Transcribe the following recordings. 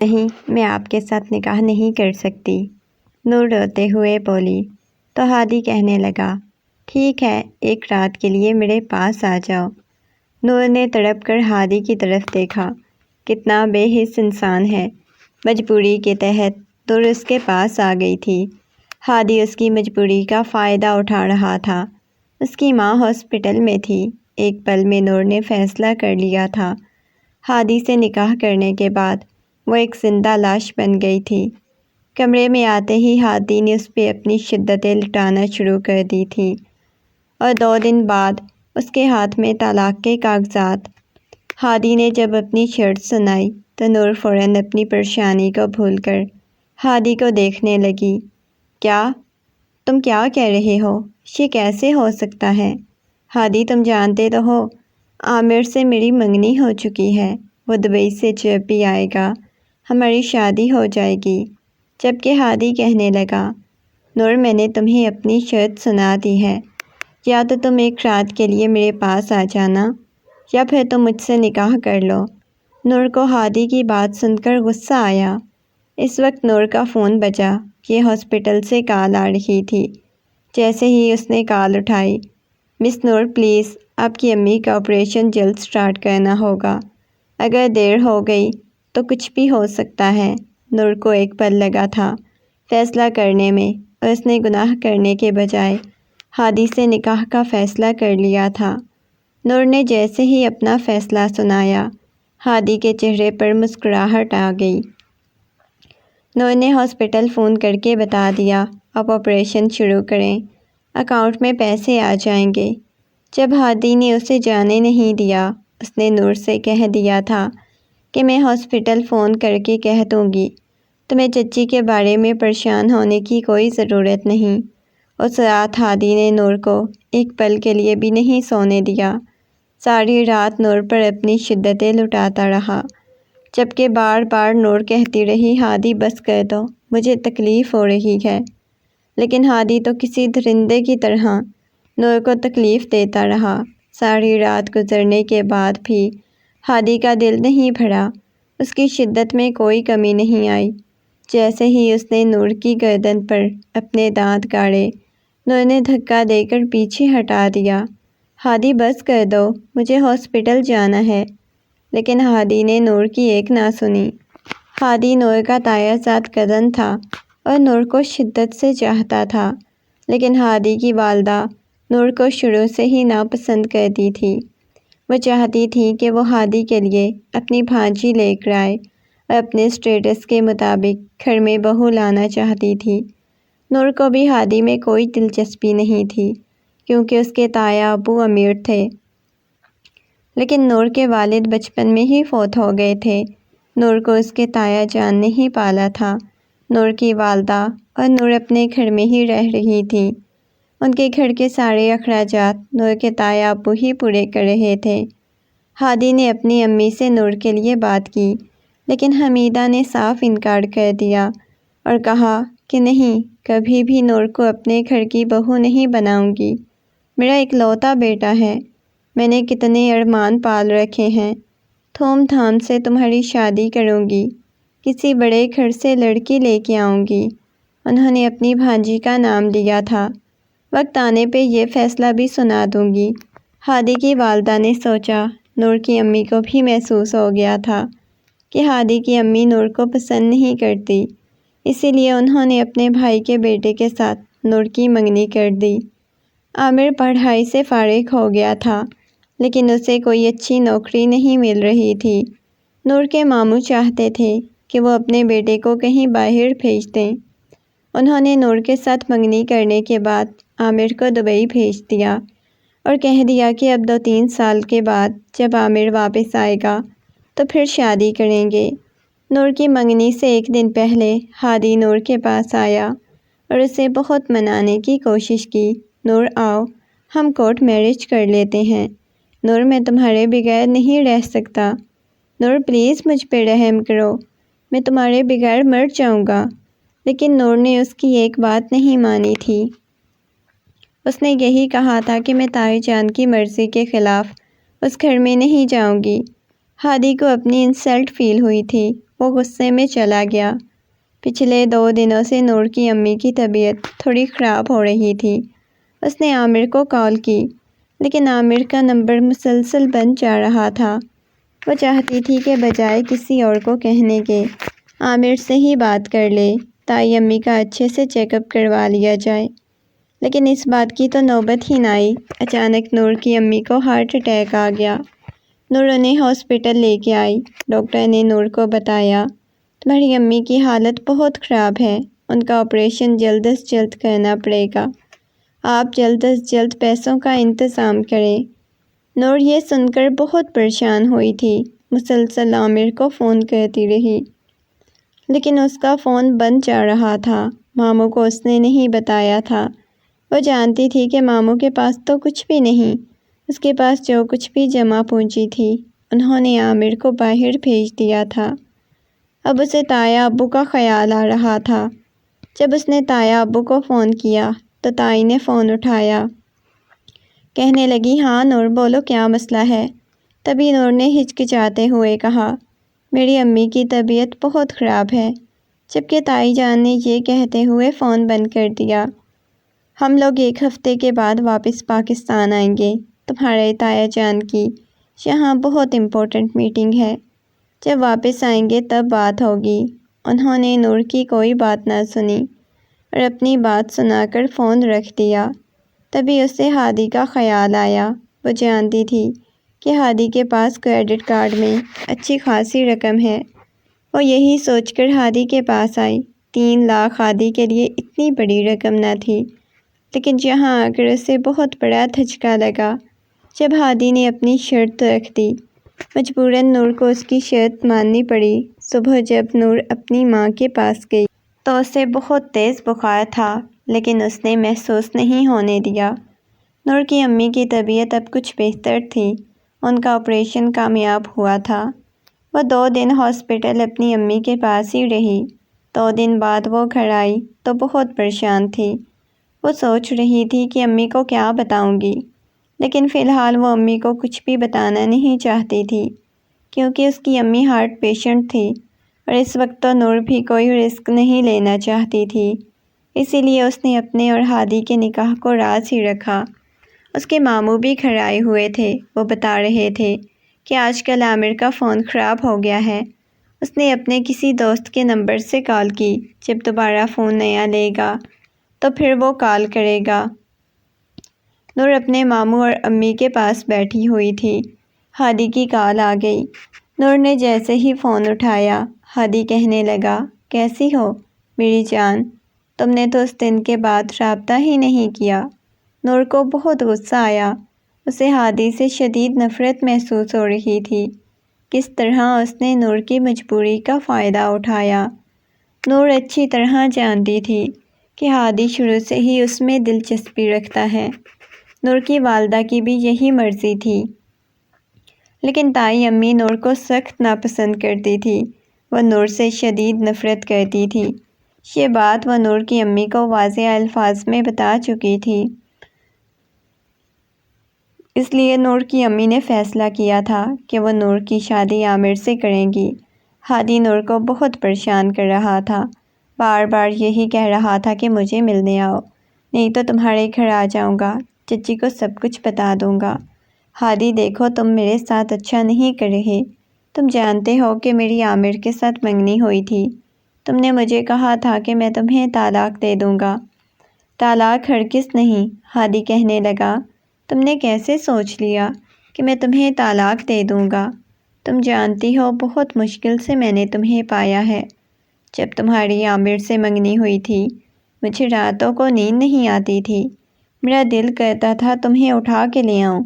نہیں، میں آپ کے ساتھ نکاح نہیں کر سکتی، نور روتے ہوئے بولی۔ تو ہادی کہنے لگا، ٹھیک ہے، ایک رات کے لیے میرے پاس آ جاؤ۔ نور نے تڑپ کر ہادی کی طرف دیکھا۔ کتنا بے حس انسان ہے۔ مجبوری کے تحت نور اس کے پاس آ گئی تھی۔ ہادی اس کی مجبوری کا فائدہ اٹھا رہا تھا۔ اس کی ماں ہاسپٹل میں تھی۔ ایک پل میں نور نے فیصلہ کر لیا تھا۔ ہادی سے نکاح کرنے کے بعد وہ ایک زندہ لاش بن گئی تھی۔ کمرے میں آتے ہی ہادی نے اس پہ اپنی شدتیں لٹانا شروع کر دی تھی اور 2 دن بعد اس کے ہاتھ میں طلاق کے کاغذات۔ ہادی نے جب اپنی شرط سنائی تو نور فوراً اپنی پریشانی کو بھول کر ہادی کو دیکھنے لگی۔ کیا؟ تم کیا کہہ رہے ہو؟ یہ کیسے ہو سکتا ہے؟ ہادی، تم جانتے تو ہو عامر سے میری منگنی ہو چکی ہے۔ وہ دبئی سے جب بھی آئے گا ہماری شادی ہو جائے گی۔ جبکہ ہادی کہنے لگا، نور، میں نے تمہیں اپنی شرط سنا دی ہے۔ یا تو تم ایک رات کے لیے میرے پاس آ جانا یا پھر تم مجھ سے نکاح کر لو۔ نور کو ہادی کی بات سن کر غصہ آیا۔ اس وقت نور کا فون بجا۔ یہ ہاسپٹل سے کال آ رہی تھی۔ جیسے ہی اس نے کال اٹھائی، مس نور پلیز، آپ کی امی کا آپریشن جلد سٹارٹ کرنا ہوگا۔ اگر دیر ہو گئی تو کچھ بھی ہو سکتا ہے۔ نور کو ایک پل لگا تھا فیصلہ کرنے میں اور اس نے گناہ کرنے کے بجائے ہادی سے نکاح کا فیصلہ کر لیا تھا۔ نور نے جیسے ہی اپنا فیصلہ سنایا، ہادی کے چہرے پر مسکراہٹ آ گئی۔ نور نے ہاسپٹل فون کر کے بتا دیا، اب آپریشن شروع کریں، اکاؤنٹ میں پیسے آ جائیں گے۔ جب ہادی نے اسے جانے نہیں دیا، اس نے نور سے کہہ دیا تھا کہ میں ہاسپٹل فون کر کے کہہ دوں گی، تمہیں چچی کے بارے میں پریشان ہونے کی کوئی ضرورت نہیں۔ اس رات ہادی نے نور کو ایک پل کے لیے بھی نہیں سونے دیا۔ ساری رات نور پر اپنی شدتیں لٹاتا رہا، جبکہ بار بار نور کہتی رہی، ہادی بس کر دو، مجھے تکلیف ہو رہی ہے۔ لیکن ہادی تو کسی درندے کی طرح نور کو تکلیف دیتا رہا۔ ساری رات گزرنے کے بعد بھی ہادی کا دل نہیں بھرا، اس کی شدت میں کوئی کمی نہیں آئی۔ جیسے ہی اس نے نور کی گردن پر اپنے دانت گاڑے، نور نے دھکا دے کر پیچھے ہٹا دیا۔ ہادی بس کر دو، مجھے ہاسپٹل جانا ہے۔ لیکن ہادی نے نور کی ایک نہ سنی۔ ہادی نور کا تایا زاد کزن تھا اور نور کو شدت سے چاہتا تھا، لیکن ہادی کی والدہ نور کو شروع سے ہی ناپسند کرتی تھی۔ وہ چاہتی تھی کہ وہ ہادی کے لیے اپنی بھانجی لے کر آئے اور اپنے اسٹیٹس کے مطابق گھر میں بہو لانا چاہتی تھی۔ نور کو بھی ہادی میں کوئی دلچسپی نہیں تھی، کیونکہ اس کے تایا ابو امیر تھے۔ لیکن نور کے والد بچپن میں ہی فوت ہو گئے تھے۔ نور کو اس کے تایا جان نے ہی پالا تھا۔ نور کی والدہ اور نور اپنے گھر میں ہی رہ رہی تھی۔ ان کے گھر کے سارے اخراجات نور کے تایا ابو ہی پورے کر رہے تھے۔ ہادی نے اپنی امی سے نور کے لیے بات کی، لیکن حمیدہ نے صاف انکار کر دیا اور کہا کہ نہیں، کبھی بھی نور کو اپنے گھر کی بہو نہیں بناؤں گی۔ میرا اکلوتا بیٹا ہے، میں نے کتنے ارمان پال رکھے ہیں۔ دھوم دھام سے تمہاری شادی کروں گی، کسی بڑے گھر سے لڑکی لے کے آؤں گی۔ انہوں نے اپنی بھانجی کا نام لیا تھا، وقت آنے پہ یہ فیصلہ بھی سنا دوں گی۔ ہادی کی والدہ نے سوچا، نور کی امی کو بھی محسوس ہو گیا تھا کہ ہادی کی امی نور کو پسند نہیں کرتی، اسی لیے انہوں نے اپنے بھائی کے بیٹے کے ساتھ نور کی منگنی کر دی۔ عامر پڑھائی سے فارغ ہو گیا تھا، لیکن اسے کوئی اچھی نوکری نہیں مل رہی تھی۔ نور کے ماموں چاہتے تھے کہ وہ اپنے بیٹے کو کہیں باہر بھیج دیں۔ انہوں نے نور کے ساتھ منگنی کرنے کے بعد عامر کو دبئی بھیج دیا اور کہہ دیا کہ اب 2-3 سال کے بعد جب عامر واپس آئے گا تو پھر شادی کریں گے۔ نور کی منگنی سے ایک دن پہلے ہادی نور کے پاس آیا اور اسے بہت منانے کی کوشش کی۔ نور، آؤ، ہم کورٹ میرج کر لیتے ہیں۔ نور، میں تمہارے بغیر نہیں رہ سکتا۔ نور، پلیز مجھ پہ رحم کرو، میں تمہارے بغیر مر جاؤں گا۔ لیکن نور نے اس کی ایک بات نہیں مانی تھی۔ اس نے یہی کہا تھا کہ میں تائی جان کی مرضی کے خلاف اس گھر میں نہیں جاؤں گی۔ ہادی کو اپنی انسلٹ فیل ہوئی تھی۔ وہ غصے میں چلا گیا۔ پچھلے 2 دنوں سے نور کی امی کی طبیعت تھوڑی خراب ہو رہی تھی۔ اس نے عامر کو کال کی، لیکن عامر کا نمبر مسلسل بند جا رہا تھا۔ وہ چاہتی تھی کہ بجائے کسی اور کو کہنے کے عامر سے ہی بات کر لے، تائی امی کا اچھے سے چیک اپ کروا لیا جائے، لیکن اس بات کی تو نوبت ہی نہ آئی۔ اچانک نور کی امی کو ہارٹ اٹیک آ گیا۔ نور انہیں ہاسپٹل لے کے آئی۔ ڈاکٹر نے نور کو بتایا، تمہاری امی کی حالت بہت خراب ہے، ان کا آپریشن جلد از جلد کرنا پڑے گا، آپ جلد از جلد پیسوں کا انتظام کریں۔ نور یہ سن کر بہت پریشان ہوئی تھی، مسلسل عامر کو فون کرتی رہی، لیکن اس کا فون بند جا رہا تھا۔ ماموں کو اس نے نہیں بتایا تھا۔ وہ جانتی تھی کہ ماموں کے پاس تو کچھ بھی نہیں، اس کے پاس جو کچھ بھی جمع پونجی تھی انہوں نے عامر کو باہر بھیج دیا تھا۔ اب اسے تایا ابو کا خیال آ رہا تھا۔ جب اس نے تایا ابو کو فون کیا تو تائی نے فون اٹھایا، کہنے لگی، ہاں نور بولو، کیا مسئلہ ہے؟ تبھی نور نے ہچکچاتے ہوئے کہا، میری امی کی طبیعت بہت خراب ہے، جبکہ تائی جان نے یہ کہتے ہوئے فون بند کر دیا، ہم لوگ 1 ہفتے کے بعد واپس پاکستان آئیں گے، تمہارے تایا جان کی یہاں بہت امپورٹنٹ میٹنگ ہے، جب واپس آئیں گے تب بات ہوگی۔ انہوں نے نور کی کوئی بات نہ سنی اور اپنی بات سنا کر فون رکھ دیا۔ تبھی اسے ہادی کا خیال آیا۔ وہ جانتی تھی کہ ہادی کے پاس کریڈٹ کارڈ میں اچھی خاصی رقم ہے۔ وہ یہی سوچ کر ہادی کے پاس آئی۔ 3 لاکھ ہادی کے لیے اتنی بڑی رقم نہ تھی، لیکن یہاں آ کر اسے بہت بڑا دھچکا لگا جب ہادی نے اپنی شرط رکھ دی۔ مجبوراً نور کو اس کی شرط ماننی پڑی۔ صبح جب نور اپنی ماں کے پاس گئی تو اسے بہت تیز بخار تھا، لیکن اس نے محسوس نہیں ہونے دیا۔ نور کی امی کی طبیعت اب کچھ بہتر تھی، ان کا آپریشن کامیاب ہوا تھا۔ وہ 2 دن ہاسپٹل اپنی امی کے پاس ہی رہی۔ 2 دن بعد وہ گھر آئی تو بہت پریشان تھی۔ وہ سوچ رہی تھی کہ امی کو کیا بتاؤں گی، لیکن فی الحال وہ امی کو کچھ بھی بتانا نہیں چاہتی تھی، کیونکہ اس کی امی ہارٹ پیشنٹ تھی اور اس وقت تو نور بھی کوئی رسک نہیں لینا چاہتی تھی۔ اسی لیے اس نے اپنے اور ہادی کے نکاح کو راز ہی رکھا۔ اس کے ماموں بھی گھر آئے ہوئے تھے۔ وہ بتا رہے تھے کہ آج کل عامر کا فون خراب ہو گیا ہے۔ اس نے اپنے کسی دوست کے نمبر سے کال کی، جب دوبارہ فون نیا لے گا تو پھر وہ کال کرے گا۔ نور اپنے ماموں اور امی کے پاس بیٹھی ہوئی تھی۔ ہادی کی کال آ گئی۔ نور نے جیسے ہی فون اٹھایا، ہادی کہنے لگا، کیسی ہو میری جان؟ تم نے تو اس دن کے بعد رابطہ ہی نہیں کیا۔ نور کو بہت غصہ آیا۔ اسے ہادی سے شدید نفرت محسوس ہو رہی تھی۔ کس طرح اس نے نور کی مجبوری کا فائدہ اٹھایا۔ نور اچھی طرح جانتی تھی کہ ہادی شروع سے ہی اس میں دلچسپی رکھتا ہے۔ نور کی والدہ کی بھی یہی مرضی تھی، لیکن تائی امی نور کو سخت ناپسند کرتی تھی۔ وہ نور سے شدید نفرت کرتی تھی۔ یہ بات وہ نور کی امی کو واضح الفاظ میں بتا چکی تھی۔ اس لیے نور کی امی نے فیصلہ کیا تھا کہ وہ نور کی شادی عامر سے کریں گی۔ ہادی نور کو بہت پریشان کر رہا تھا، بار بار یہی کہہ رہا تھا کہ مجھے ملنے آؤ، نہیں تو تمہارے گھر آ جاؤں گا، چچی کو سب کچھ بتا دوں گا۔ ہادی دیکھو، تم میرے ساتھ اچھا نہیں کر رہے۔ تم جانتے ہو کہ میری عامر کے ساتھ منگنی ہوئی تھی۔ تم نے مجھے کہا تھا کہ میں تمہیں طلاق دے دوں گا۔ طلاق ہرگز نہیں، ہادی کہنے لگا، تم نے کیسے سوچ لیا کہ میں تمہیں طلاق دے دوں گا؟ تم جانتی ہو بہت مشکل سے میں نے تمہیں پایا ہے۔ جب تمہاری عامر سے منگنی ہوئی تھی، مجھے راتوں کو نیند نہیں آتی تھی، میرا دل کرتا تھا تمہیں اٹھا کے لے آؤں،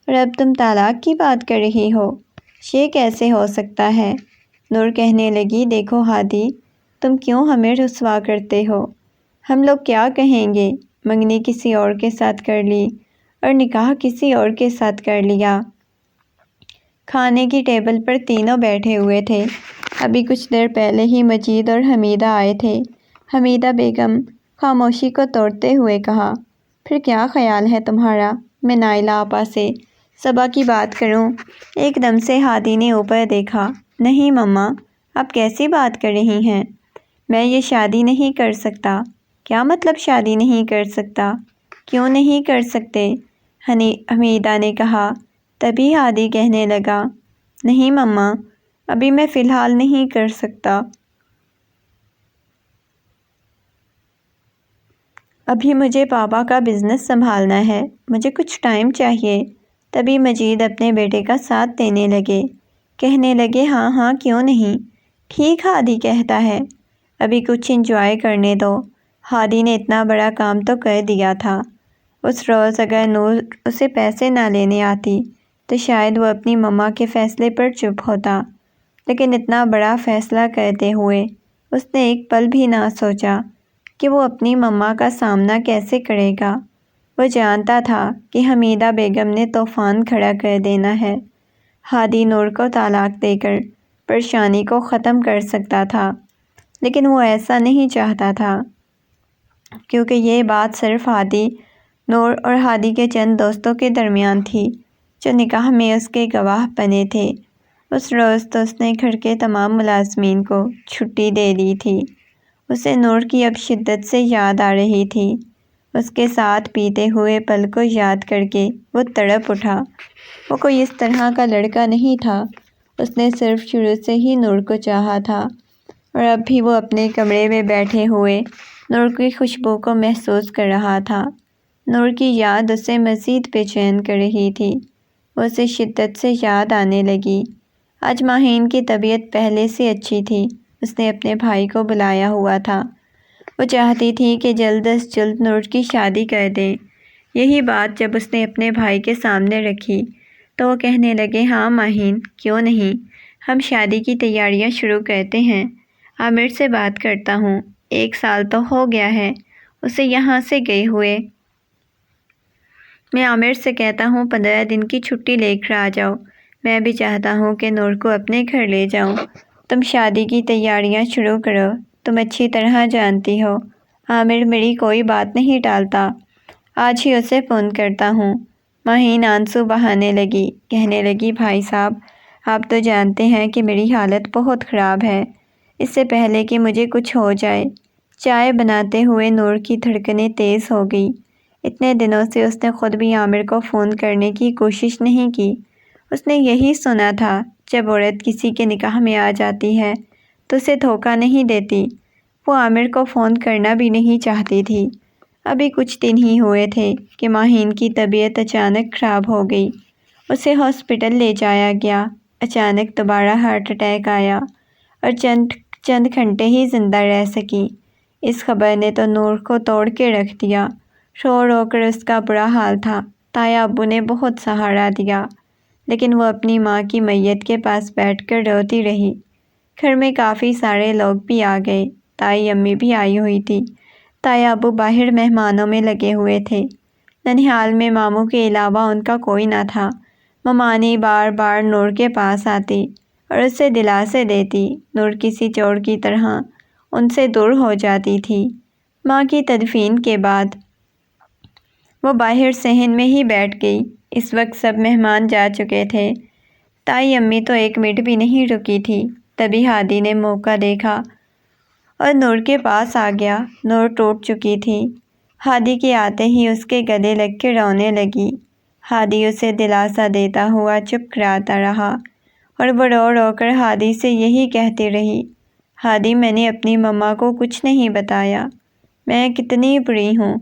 اور اب تم طلاق کی بات کر رہی ہو، یہ کیسے ہو سکتا ہے؟ نور کہنے لگی، دیکھو ہادی، تم کیوں ہمیں رسوا کرتے ہو؟ ہم لوگ کیا کہیں گے؟ منگنی کسی اور کے ساتھ کر لی اور نکاح کسی اور کے ساتھ کر لیا۔ کھانے کی ٹیبل پر تینوں بیٹھے ہوئے تھے۔ ابھی کچھ دیر پہلے ہی مجید اور حمیدہ آئے تھے۔ حمیدہ بیگم خاموشی کو توڑتے ہوئے کہا، پھر کیا خیال ہے تمہارا میں نائلہ آپا سے صبا کی بات کروں؟ ایک دم سے ہادی نے اوپر دیکھا۔ نہیں مما، آپ کیسی بات کر رہی ہیں؟ میں یہ شادی نہیں کر سکتا۔ کیا مطلب شادی نہیں کر سکتا؟ کیوں نہیں کر سکتے؟ حمیدہ نے کہا۔ تبھی ہادی کہنے لگا، نہیں مما، ابھی میں فی الحال نہیں کر سکتا۔ ابھی مجھے پاپا کا بزنس سنبھالنا ہے، مجھے کچھ ٹائم چاہیے۔ تبھی مجید اپنے بیٹے کا ساتھ دینے لگے، کہنے لگے ہاں ہاں کیوں نہیں، ٹھیک ہادی کہتا ہے، ابھی کچھ انجوائے کرنے دو۔ ہادی نے اتنا بڑا کام تو کر دیا تھا۔ اس روز اگر نور اسے پیسے نہ لینے آتی تو شاید وہ اپنی مما کے فیصلے پر چپ ہوتا، لیکن اتنا بڑا فیصلہ کرتے ہوئے اس نے ایک پل بھی نہ سوچا کہ وہ اپنی مما کا سامنا کیسے کرے گا۔ وہ جانتا تھا کہ حمیدہ بیگم نے طوفان کھڑا کر دینا ہے۔ ہادی نور کو طلاق دے کر پریشانی کو ختم کر سکتا تھا، لیکن وہ ایسا نہیں چاہتا تھا، کیونکہ یہ بات صرف ہادی، نور اور ہادی کے چند دوستوں کے درمیان تھی جو نکاح میں اس کے گواہ بنے تھے۔ اس روز تو اس نے گھر کے تمام ملازمین کو چھٹی دے دی تھی۔ اسے نور کی اب شدت سے یاد آ رہی تھی۔ اس کے ساتھ بیتے ہوئے پل کو یاد کر کے وہ تڑپ اٹھا۔ وہ کوئی اس طرح کا لڑکا نہیں تھا، اس نے صرف شروع سے ہی نور کو چاہا تھا، اور اب بھی وہ اپنے کمرے میں بیٹھے ہوئے نور کی خوشبو کو محسوس کر رہا تھا۔ نور کی یاد اسے مزید بے چین کر رہی تھی، وہ اسے شدت سے یاد آنے لگی۔ آج ماہین کی طبیعت پہلے سے اچھی تھی، اس نے اپنے بھائی کو بلایا ہوا تھا۔ وہ چاہتی تھی کہ جلد از جلد نور کی شادی کر دیں۔ یہی بات جب اس نے اپنے بھائی کے سامنے رکھی تو وہ کہنے لگے ہاں ماہین، کیوں نہیں، ہم شادی کی تیاریاں شروع کرتے ہیں۔ عامر سے بات کرتا ہوں، 1 سال تو ہو گیا ہے اسے یہاں سے گئے ہوئے۔ میں عامر سے کہتا ہوں 15 دن کی چھٹی لے کر آ جاؤ۔ میں بھی چاہتا ہوں کہ نور کو اپنے گھر لے جاؤں۔ تم شادی کی تیاریاں شروع کرو، تم اچھی طرح جانتی ہو عامر میری کوئی بات نہیں ٹالتا، آج ہی اسے فون کرتا ہوں۔ ماہین آنسو بہانے لگی، کہنے لگی بھائی صاحب، آپ تو جانتے ہیں کہ میری حالت بہت خراب ہے، اس سے پہلے کہ مجھے کچھ ہو جائے۔ چائے بناتے ہوئے نور کی دھڑکنیں تیز ہو گئی۔ اتنے دنوں سے اس نے خود بھی عامر کو فون کرنے کی کوشش نہیں کی۔ اس نے یہی سنا تھا، جب عورت کسی کے نکاح میں آ جاتی ہے تو اسے دھوکہ نہیں دیتی۔ وہ عامر کو فون کرنا بھی نہیں چاہتی تھی۔ ابھی کچھ دن ہی ہوئے تھے کہ ماہین کی طبیعت اچانک خراب ہو گئی، اسے ہاسپٹل لے جایا گیا۔ اچانک دوبارہ ہارٹ اٹیک آیا اور چند گھنٹے ہی زندہ رہ سکی۔ اس خبر نے تو نور کو توڑ کے رکھ دیا، رو رو کر اس کا برا حال تھا۔ تایا ابو نے بہت سہارا دیا، لیکن وہ اپنی ماں کی میت کے پاس بیٹھ کر روتی رہی۔ گھر میں کافی سارے لوگ بھی آ گئے، تائی امی بھی آئی ہوئی تھی، تایا ابو باہر مہمانوں میں لگے ہوئے تھے۔ ننہال میں ماموں کے علاوہ ان کا کوئی نہ تھا۔ ممانی بار بار نور کے پاس آتی اور اسے دلاسے دیتی، نور کسی چور کی طرح ان سے دور ہو جاتی تھی۔ ماں کی تدفین کے بعد وہ باہر صحن میں ہی بیٹھ گئی۔ اس وقت سب مہمان جا چکے تھے، تائی امی تو 1 منٹ بھی نہیں رکی تھی۔ تبھی ہادی نے موقع دیکھا اور نور کے پاس آ گیا۔ نور ٹوٹ چکی تھی، ہادی کے آتے ہی اس کے گلے لگ کے رونے لگی۔ ہادی اسے دلاسا دیتا ہوا چپ کراتا رہا اور وہ رو رو کر ہادی سے یہی کہتی رہی، ہادی میں نے اپنی مما کو کچھ نہیں بتایا، میں کتنی بری ہوں،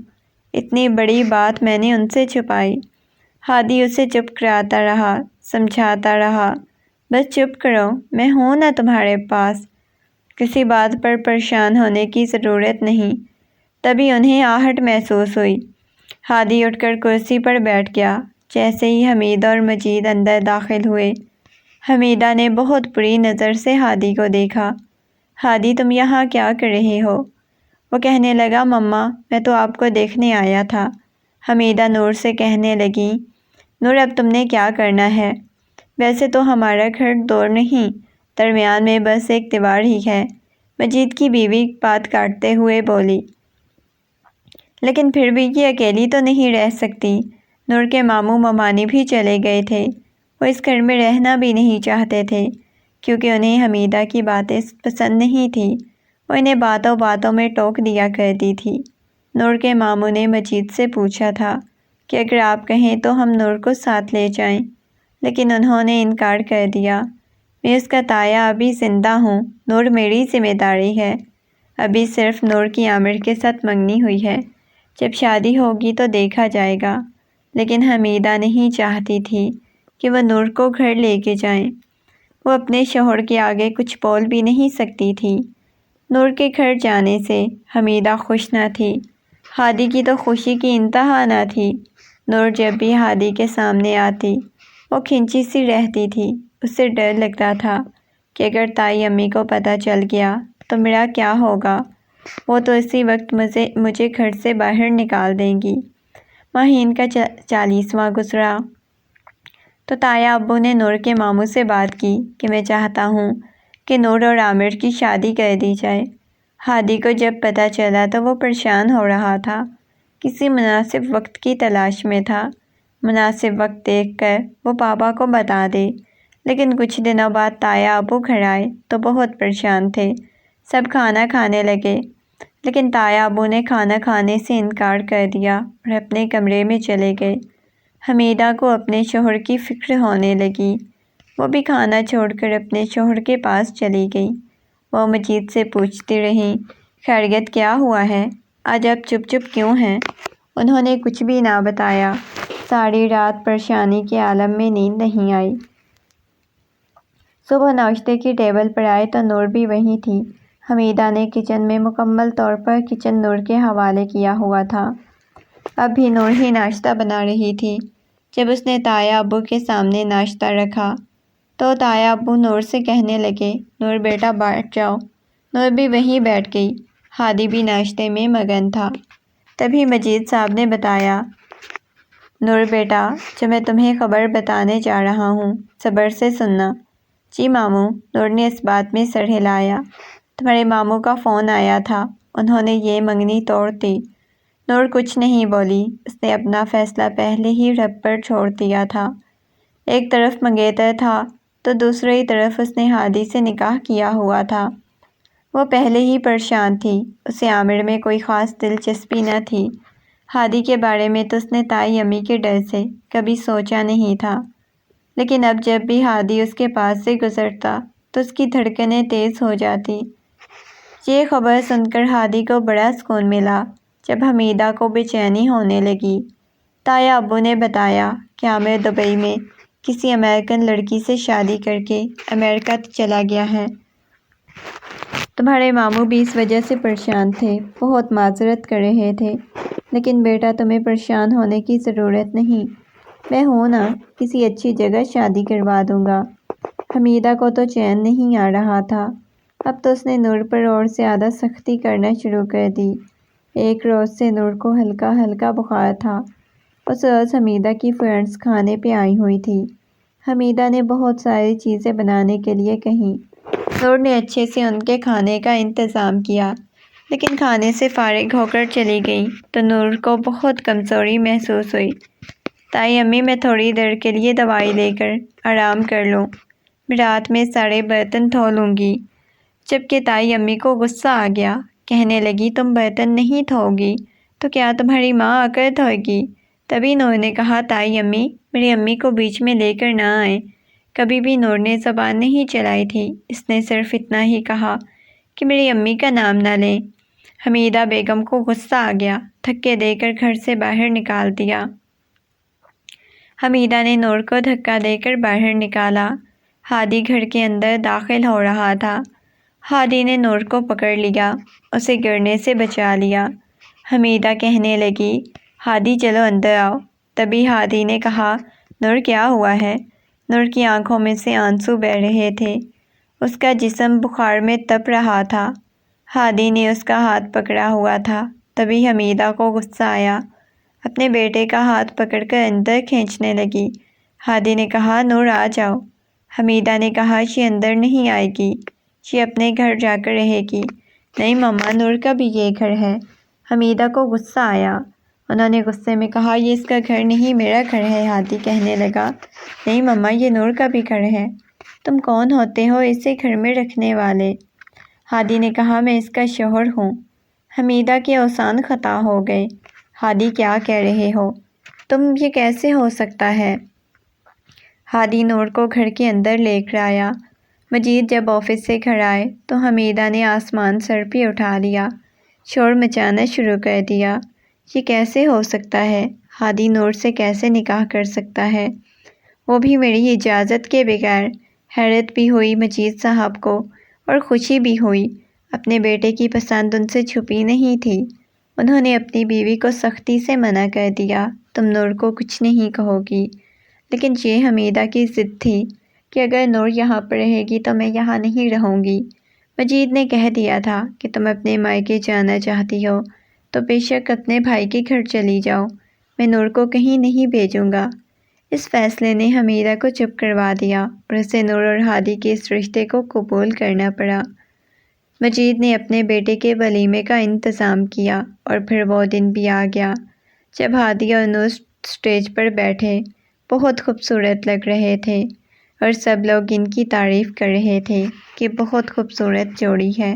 اتنی بڑی بات میں نے ان سے چھپائی۔ ہادی اسے چپ کراتا رہا، سمجھاتا رہا، بس چپ کرو، میں ہوں نا تمہارے پاس، کسی بات پر پریشان ہونے کی ضرورت نہیں۔ تبھی انہیں آہٹ محسوس ہوئی۔ ہادی اٹھ کر کرسی پر بیٹھ گیا۔ جیسے ہی حمیدہ اور مجید اندر داخل ہوئے، حمیدہ نے بہت بری نظر سے ہادی کو دیکھا۔ ہادی تم یہاں کیا کر رہے ہو؟ وہ کہنے لگا مما، میں تو آپ کو دیکھنے آیا تھا۔ حمیدہ نور سے کہنے لگی، نور اب تم نے کیا کرنا ہے؟ ویسے تو ہمارا گھر دور نہیں، درمیان میں بس ایک دیوار ہی ہے، مجید کی بیوی بات کاٹتے ہوئے بولی۔ لیکن پھر بھی یہ اکیلی تو نہیں رہ سکتی، نور کے ماموں ممانی بھی چلے گئے تھے، وہ اس گھر میں رہنا بھی نہیں چاہتے تھے، کیونکہ انہیں حمیدہ کی باتیں پسند نہیں تھیں۔ وہ انہیں باتوں باتوں میں ٹوک دیا کرتی تھی۔ نور کے ماموں نے مجید سے پوچھا تھا کہ اگر آپ کہیں تو ہم نور کو ساتھ لے جائیں، لیکن انہوں نے انکار کر دیا۔ میں اس کا تایا ابھی زندہ ہوں، نور میری ذمہ داری ہے۔ ابھی صرف نور کی عامر کے ساتھ منگنی ہوئی ہے، جب شادی ہوگی تو دیکھا جائے گا۔ لیکن حمیدہ نہیں چاہتی تھی کہ وہ نور کو گھر لے کے جائیں۔ وہ اپنے شوہر کے آگے کچھ بول بھی نہیں سکتی تھی۔ نور کے گھر جانے سے حمیدہ خوش نہ تھی۔ ہادی کی تو خوشی کی انتہا نہ تھی۔ نور جب بھی ہادی کے سامنے آتی وہ کھنچی سی رہتی تھی۔ اسے ڈر لگتا تھا کہ اگر تائی امی کو پتہ چل گیا تو میرا کیا ہوگا، وہ تو اسی وقت مجھے گھر سے باہر نکال دیں گی۔ ماہین کا 40واں گزرا تو تایا ابو نے نور کے ماموں سے بات کی کہ میں چاہتا ہوں کہ نور اور عامر کی شادی کر دی جائے۔ ہادی کو جب پتہ چلا تو وہ پریشان ہو رہا تھا، کسی مناسب وقت کی تلاش میں تھا۔ مناسب وقت دیکھ کر وہ پاپا کو بتا دے، لیکن کچھ دنوں بعد تایا ابو گھر آئے تو بہت پریشان تھے۔ سب کھانا کھانے لگے، لیکن تایا ابو نے کھانا کھانے سے انکار کر دیا اور اپنے کمرے میں چلے گئے۔ حمیدہ کو اپنے شوہر کی فکر ہونے لگی۔ وہ بھی کھانا چھوڑ کر اپنے شوہر کے پاس چلی گئی۔ وہ مجید سے پوچھتی رہیں، خیریت کیا ہوا ہے؟ آج آپ چپ چپ کیوں ہیں؟ انہوں نے کچھ بھی نہ بتایا۔ ساری رات پریشانی کے عالم میں نیند نہیں آئی۔ صبح ناشتے کی ٹیبل پر آئے تو نور بھی وہیں تھی۔ حمیدہ نے کچن میں مکمل طور پر کچن نور کے حوالے کیا ہوا تھا۔ اب بھی نور ہی ناشتہ بنا رہی تھی۔ جب اس نے تایا ابو کے سامنے ناشتہ رکھا تو تایا ابو نور سے کہنے لگے، نور بیٹا بیٹھ جاؤ۔ نور بھی وہیں بیٹھ گئی۔ ہادی بھی ناشتے میں مگن تھا۔ تبھی مجید صاحب نے بتایا، نور بیٹا جو میں تمہیں خبر بتانے جا رہا ہوں، صبر سے سننا۔ جی ماموں، نور نے اس بات میں سر ہلایا۔ تمہارے ماموں کا فون آیا تھا، انہوں نے یہ منگنی توڑ دی۔ نور کچھ نہیں بولی، اس نے اپنا فیصلہ پہلے ہی رب پر چھوڑ دیا تھا۔ ایک طرف منگیتر تھا تو دوسری طرف اس نے ہادی سے نکاح کیا ہوا تھا۔ وہ پہلے ہی پریشان تھی، اسے عامر میں کوئی خاص دلچسپی نہ تھی۔ ہادی کے بارے میں تو اس نے تائی امی کے ڈر سے کبھی سوچا نہیں تھا، لیکن اب جب بھی ہادی اس کے پاس سے گزرتا تو اس کی دھڑکنیں تیز ہو جاتی۔ یہ خبر سن کر ہادی کو بڑا سکون ملا۔ جب حمیدہ کو بے چینی ہونے لگی، تایا ابو نے بتایا کہ عامر دبئی میں کسی امریکن لڑکی سے شادی کر کے امریکہ چلا گیا ہے۔ تمہارے ماموں بھی اس وجہ سے پریشان تھے، بہت معذرت کر رہے تھے، لیکن بیٹا تمہیں پریشان ہونے کی ضرورت نہیں، میں ہوں نا، کسی اچھی جگہ شادی کروا دوں گا۔ حمیدہ کو تو چین نہیں آ رہا تھا۔ اب تو اس نے نور پر اور زیادہ سختی کرنا شروع کر دی۔ ایک روز سے نور کو ہلکا ہلکا بخار تھا۔ اس روز حمیدہ کی فرینڈز کھانے پہ آئی ہوئی تھی۔ حمیدہ نے بہت ساری چیزیں بنانے کے لیے کہیں۔ نور نے اچھے سے ان کے کھانے کا انتظام کیا، لیکن کھانے سے فارغ ہو کر چلی گئی تو نور کو بہت کمزوری محسوس ہوئی۔ تائی امی میں تھوڑی دیر کے لیے دوائی لے کر آرام کر لوں، میں رات میں سارے برتن دھو لوں گی۔ جبکہ تائی امی کو غصہ آ گیا، کہنے لگی تم برتن نہیں دھو گی تو کیا تمہاری ماں آ کر دھوئے گی؟ تبھی نور نے کہا، تائی امی میری امی کو بیچ میں لے کر نہ آئیں۔ کبھی بھی نور نے زبان نہیں چلائی تھی، اس نے صرف اتنا ہی کہا کہ میری امی کا نام نہ لیں۔ حمیدہ بیگم کو غصہ آ گیا، دھکے دے کر گھر سے باہر نکال دیا۔ حمیدہ نے نور کو دھکا دے کر باہر نکالا۔ ہادی گھر کے اندر داخل ہو رہا تھا۔ ہادی نے نور کو پکڑ لیا، اسے گرنے سے بچا لیا۔ حمیدہ کہنے لگی، ہادی چلو اندر آؤ۔ تبھی ہادی نے کہا، نور کیا ہوا ہے؟ نور کی آنکھوں میں سے آنسو بہہ رہے تھے، اس کا جسم بخار میں تپ رہا تھا۔ ہادی نے اس کا ہاتھ پکڑا ہوا تھا۔ تبھی حمیدہ کو غصہ آیا، اپنے بیٹے کا ہاتھ پکڑ کر اندر کھینچنے لگی۔ ہادی نے کہا، نور آ جاؤ۔ حمیدہ نے کہا، یہ اندر نہیں آئے گی، یہ اپنے گھر جا کر رہے گی۔ نہیں مما، نور کا بھی یہ گھر ہے۔ حمیدہ کو غصہ آیا، انہوں نے غصے میں کہا، یہ اس کا گھر نہیں میرا گھر ہے۔ ہادی کہنے لگا، نہیں مما، یہ نور کا بھی گھر ہے، تم کون ہوتے ہو اسے گھر میں رکھنے والے؟ ہادی نے کہا میں اس کا شوہر ہوں۔ حمیدہ کے اوزان خطا ہو گئے۔ ہادی کیا کہہ رہے ہو تم، یہ کیسے ہو سکتا ہے؟ ہادی نور کو گھر کے اندر لے کر آیا۔ مجید جب آفس سے گھر آئے تو حمیدہ نے آسمان سر پہ اٹھا لیا، شور مچانا شروع کر دیا۔ یہ کیسے ہو سکتا ہے؟ ہادی نور سے کیسے نکاح کر سکتا ہے، وہ بھی میری اجازت کے بغیر؟ حیرت بھی ہوئی مجید صاحب کو اور خوشی بھی ہوئی۔ اپنے بیٹے کی پسند ان سے چھپی نہیں تھی۔ انہوں نے اپنی بیوی کو سختی سے منع کر دیا، تم نور کو کچھ نہیں کہو گی۔ لیکن یہ حمیدہ کی ضد تھی کہ اگر نور یہاں پر رہے گی تو میں یہاں نہیں رہوں گی۔ مجید نے کہہ دیا تھا کہ تم اپنے مائکے جانا چاہتی ہو تو بے شک اپنے بھائی کے گھر چلی جاؤ، میں نور کو کہیں نہیں بھیجوں گا۔ اس فیصلے نے حمیدہ کو چپ کروا دیا اور اسے نور اور ہادی کے اس رشتے کو قبول کرنا پڑا۔ مجید نے اپنے بیٹے کے ولیمے کا انتظام کیا اور پھر وہ دن بھی آ گیا جب ہادی اور نور اسٹیج پر بیٹھے بہت خوبصورت لگ رہے تھے اور سب لوگ ان کی تعریف کر رہے تھے کہ بہت خوبصورت جوڑی ہے۔